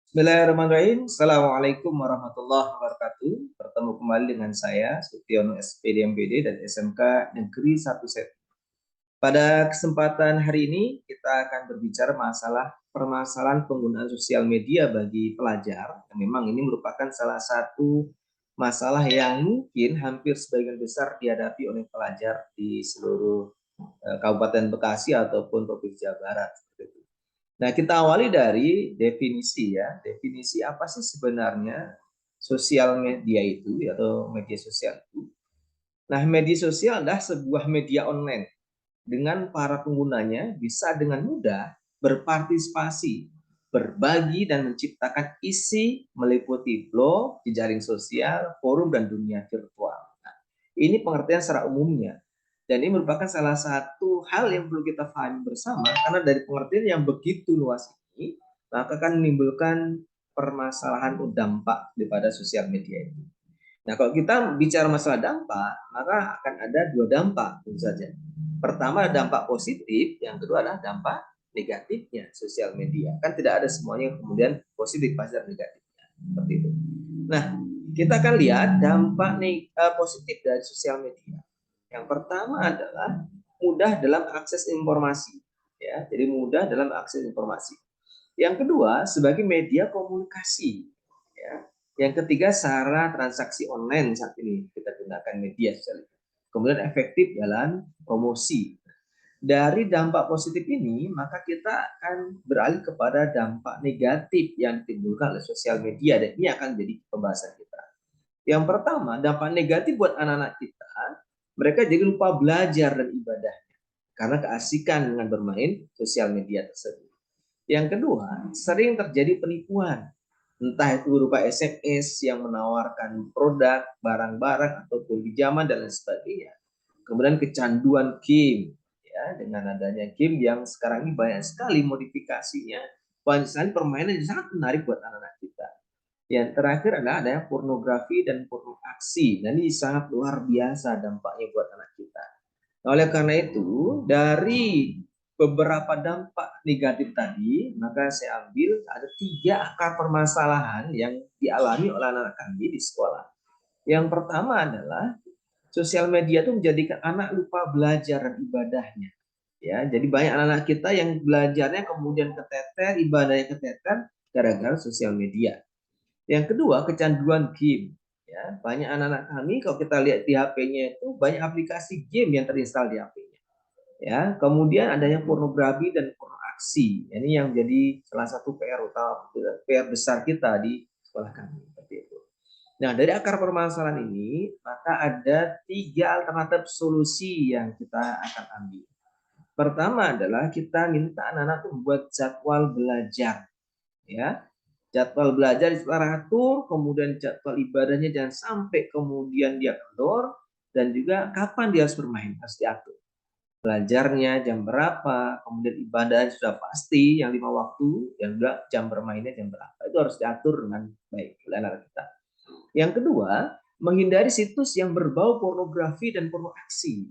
Bismillahirrahmanirrahim. Assalamualaikum warahmatullahi wabarakatuh. Bertemu kembali dengan saya, Sutiono SPD MPD dan SMK Negeri 1 Set. Pada kesempatan hari ini, kita akan berbicara masalah permasalahan penggunaan sosial media bagi pelajar. Yang memang ini merupakan salah satu masalah yang mungkin hampir sebagian besar dihadapi oleh pelajar di seluruh Kabupaten Bekasi ataupun Provinsi Jawa Barat. Nah, kita awali dari definisi ya. Definisi apa sih sebenarnya sosial media itu atau media sosial itu? Nah, media sosial adalah sebuah media online dengan para penggunanya bisa dengan mudah berpartisipasi, berbagi dan menciptakan isi meliputi blog, jejaring sosial, forum dan dunia virtual. Nah, ini pengertian secara umumnya. Dan ini merupakan salah satu hal yang perlu kita pahami bersama karena dari pengertian yang begitu luas ini maka akan menimbulkan permasalahan atau dampak daripada sosial media itu. Nah, kalau kita bicara masalah dampak, maka akan ada dua dampak tentu saja. Pertama dampak positif, yang kedua adalah dampak negatifnya sosial media. Kan tidak ada semuanya kemudian positif, pasti ada negatifnya. Seperti itu. Nah, kita akan lihat dampak positif dari sosial media. Yang pertama adalah mudah dalam akses informasi. Ya, jadi mudah dalam akses informasi. Yang kedua, sebagai media komunikasi. Ya. Yang ketiga, sarana transaksi online saat ini kita gunakan media sosial. Kemudian efektif dalam promosi. Dari dampak positif ini, maka kita akan beralih kepada dampak negatif yang ditimbulkan oleh sosial media, dan ini akan jadi pembahasan kita. Yang pertama, dampak negatif buat anak-anak kita, mereka jadi lupa belajar dan ibadah karena keasikan dengan bermain sosial media tersebut. Yang kedua, sering terjadi penipuan, entah itu berupa SMS yang menawarkan produk, barang-barang, ataupun pinjaman dan lain sebagainya. Kemudian kecanduan game, ya, dengan adanya game yang sekarang ini banyak sekali modifikasinya, banyak sekali permainan yang sangat menarik buat anak-anak kita. Yang terakhir adalah adanya pornografi dan porno aksi. Dan ini sangat luar biasa dampaknya buat anak kita. Nah, oleh karena itu, dari beberapa dampak negatif tadi, maka saya ambil ada 3 akar permasalahan yang dialami oleh anak-anak kami di sekolah. Yang pertama adalah sosial media itu menjadikan anak lupa belajar dan ibadahnya. Ya, jadi banyak anak-anak kita yang belajarnya kemudian keteter, ibadahnya keteter gara-gara sosial media. Yang kedua, kecanduan game. Ya, banyak anak-anak kami kalau kita lihat di HP-nya itu banyak aplikasi game yang terinstal di HP-nya. Ya, kemudian adanya pornografi dan porno aksi. Ini yang jadi salah satu PR utama, PR besar kita di sekolah kami. Seperti itu. Nah, dari akar permasalahan ini, maka ada 3 alternatif solusi yang kita akan ambil. Pertama adalah kita minta anak-anak membuat jadwal belajar. Ya, jadwal belajar teratur, kemudian jadwal ibadahnya jangan sampai kemudian dia kendor, dan juga kapan dia harus bermain harus diatur. Belajarnya jam berapa, kemudian ibadah sudah pasti yang 5 waktu, yang juga jam bermainnya jam berapa, itu harus diatur dengan baik oleh anak kita. Yang kedua, menghindari situs yang berbau pornografi dan porno aksi.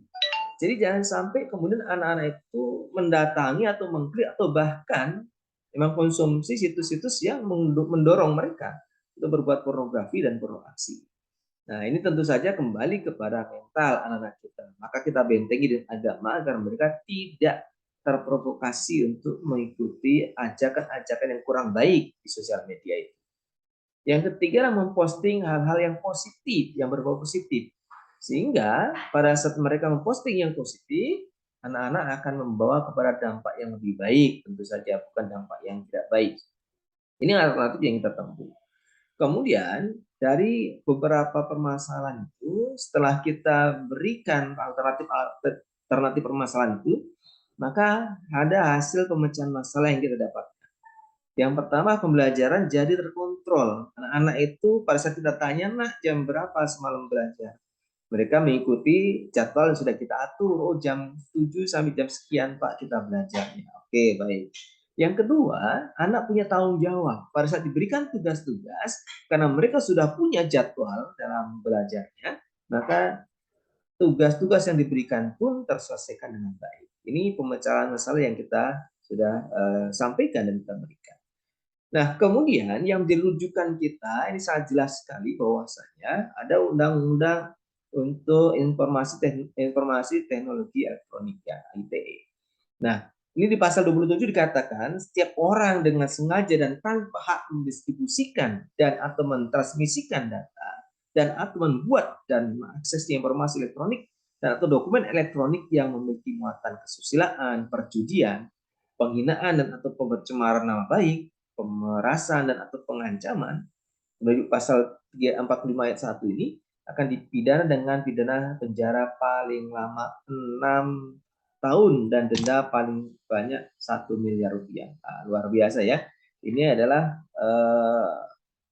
Jadi jangan sampai kemudian anak-anak itu mendatangi atau mengklik atau bahkan memang konsumsi situs-situs yang mendorong mereka untuk berbuat pornografi dan porno aksi. Nah, ini tentu saja kembali kepada mental anak-anak kita. Maka kita bentengi dengan agama agar mereka tidak terprovokasi untuk mengikuti ajakan-ajakan yang kurang baik di sosial media itu. Yang ketiga adalah memposting hal-hal yang positif, yang berbau positif. Sehingga pada saat mereka memposting yang positif, anak-anak akan membawa kepada dampak yang lebih baik, tentu saja bukan dampak yang tidak baik. Ini alternatif yang kita tempuh. Kemudian dari beberapa permasalahan itu, setelah kita berikan alternatif permasalahan itu, maka ada hasil pemecahan masalah yang kita dapat. Yang pertama, pembelajaran jadi terkontrol. Anak-anak itu pada saat kita tanya, nak jam berapa semalam belajar? Mereka mengikuti jadwal yang sudah kita atur. Oh, jam 7 sampai jam sekian Pak kita belajarnya. Oke, baik. Yang kedua, anak punya tanggung jawab. Pada saat diberikan tugas-tugas, karena mereka sudah punya jadwal dalam belajarnya, maka tugas-tugas yang diberikan pun terselesaikan dengan baik. Ini pemecahan masalah yang kita sudah sampaikan dan kita berikan. Nah, kemudian yang menjadi rujukan kita ini sangat jelas sekali bahwasanya ada undang-undang untuk informasi teknologi elektronik ya, ITE. Nah, ini di pasal 27 dikatakan setiap orang dengan sengaja dan tanpa hak mendistribusikan dan atau mentransmisikan data dan atau membuat dan mengakses informasi elektronik dan atau dokumen elektronik yang memiliki muatan kesusilaan, perjudian, penghinaan dan atau pencemaran nama baik, pemerasan dan atau pengancaman menurut pasal 345 ayat 1 ini akan dipidana dengan pidana penjara paling lama 6 tahun dan denda paling banyak 1 miliar rupiah. Nah, luar biasa ya. Ini adalah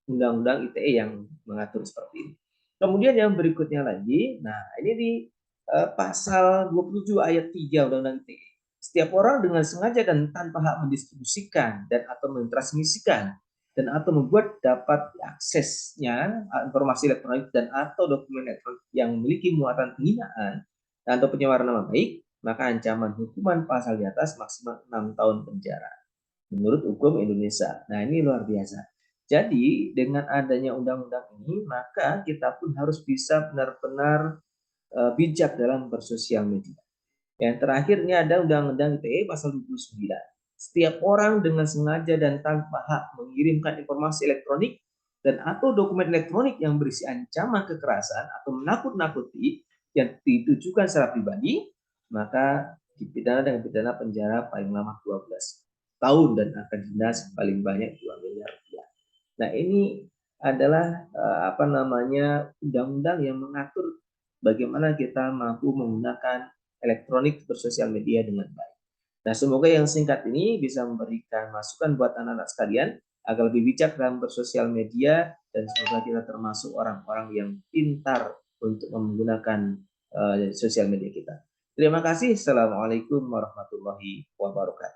undang-undang ITE yang mengatur seperti ini. Kemudian yang berikutnya lagi, nah ini di pasal 27 ayat 3 Undang-Undang ITE. Setiap orang dengan sengaja dan tanpa hak mendistribusikan dan atau mentransmisikan dan atau membuat dapat aksesnya informasi elektronik dan atau dokumen elektronik yang memiliki muatan penghinaan atau pencemaran nama baik, maka ancaman hukuman pasal di atas maksimal 6 tahun penjara menurut hukum Indonesia. Nah, ini luar biasa. Jadi, dengan adanya undang-undang ini, maka kita pun harus bisa benar-benar bijak dalam bersosial media. Yang terakhir ini ada Undang-Undang ITE pasal 29. Setiap orang dengan sengaja dan tanpa hak mengirimkan informasi elektronik dan atau dokumen elektronik yang berisi ancaman kekerasan atau menakut-nakuti yang ditujukan secara pribadi, maka dipidana dengan pidana penjara paling lama 12 tahun dan akan denda paling banyak 2 miliar rupiah. Nah, ini adalah undang-undang yang mengatur bagaimana kita mampu menggunakan elektronik bersosial media dengan baik. Nah, semoga yang singkat ini bisa memberikan masukan buat anak-anak sekalian agar lebih bijak dalam bersosial media dan semoga kita termasuk orang-orang yang pintar untuk menggunakan sosial media kita. Terima kasih. Assalamualaikum warahmatullahi wabarakatuh.